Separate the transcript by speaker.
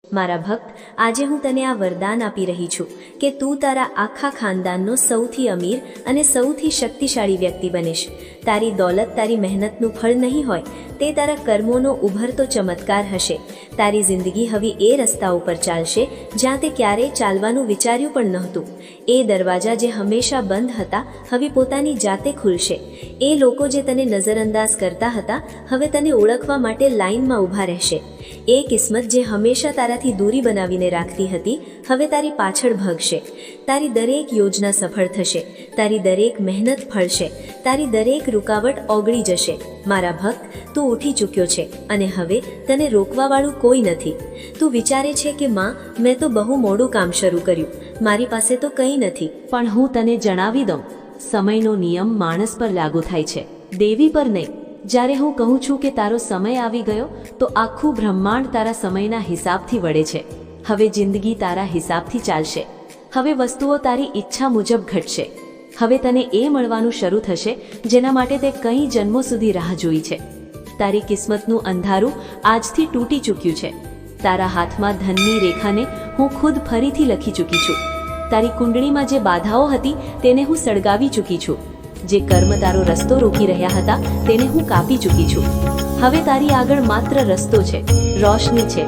Speaker 1: મારા ભક્ત, આજે હું તને આ વરદાન આપી રહી છું કે તું તારા આખા ખાનદાનનો સૌથી અમીર અને સૌથી શક્તિશાળી વ્યક્તિ બનીશ। તારી દોલત તારી મહેનતનું ફળ નહીં હોય, તે તારા કર્મોનો ઉભરતો ચમત્કાર હશે। તારી જિંદગી હવે એ રસ્તા ઉપર ચાલશે જ્યાં તે ક્યારેય ચાલવાનું વિચાર્યું પણ નહોતું। એ દરવાજા જે હંમેશા બંધ હતા, હવે પોતાની જાતે ખુલશે। એ લોકો જે તને નજરઅંદાજ કરતા હતા, હવે તને ઓળખવા માટે લાઈનમાં ઊભા રહેશે। એ કિસ્મત જે હંમેશા તારાથી દૂરી બનાવીને રાખતી હતી, હવે તારી પાછળ ભાગશે। તારી દરેક યોજના સફળ થશે, તારી દરેક મહેનત ફળશે, તારી દરેક રૂકાવટ ઓગળી જશે। મારા ભક્ત, તું ઉઠી ચૂક્યો છે અને હવે તને રોકવાવાળું કોઈ નથી। તું વિચારે છે કે માં, મેં તો બહુ મોડું કામ શરૂ કર્યું, મારી પાસે તો કંઈ નથી।
Speaker 2: પણ હું તને જણાવી દઉં, સમયનો નિયમ માણસ પર લાગુ થાય છે, દેવી પર નહીં। જ્યારે હું કહું છું કે તારો સમય આવી ગયો, તો આખું બ્રહ્માંડ તારા સમયના હિસાબથી વળે છે। હવે જિંદગી તારા હિસાબથી ચાલશે। હવે વસ્તુઓ તારી ઈચ્છા મુજબ ઘટશે। હવે તને એ મળવાનું શરૂ થશે જેના માટે તે કઈ જન્મો સુધી રાહ જોઈ છે। તારી કિસ્મતનું અંધારું આજથી તૂટી ચૂક્યું છે। તારા હાથમાં ધનની રેખાને હું ખુદ ફરીથી લખી ચૂકી છું। તારી કુંડળીમાં જે બાધાઓ હતી તેને હું સળગાવી ચૂકી છું। જે કર્મ તારો રસ્તો રોકી રહ્યા હતા તેને હું કાપી ચૂકી છું। હવે તારી આગળ માત્ર રસ્તો છે, રોશની છે।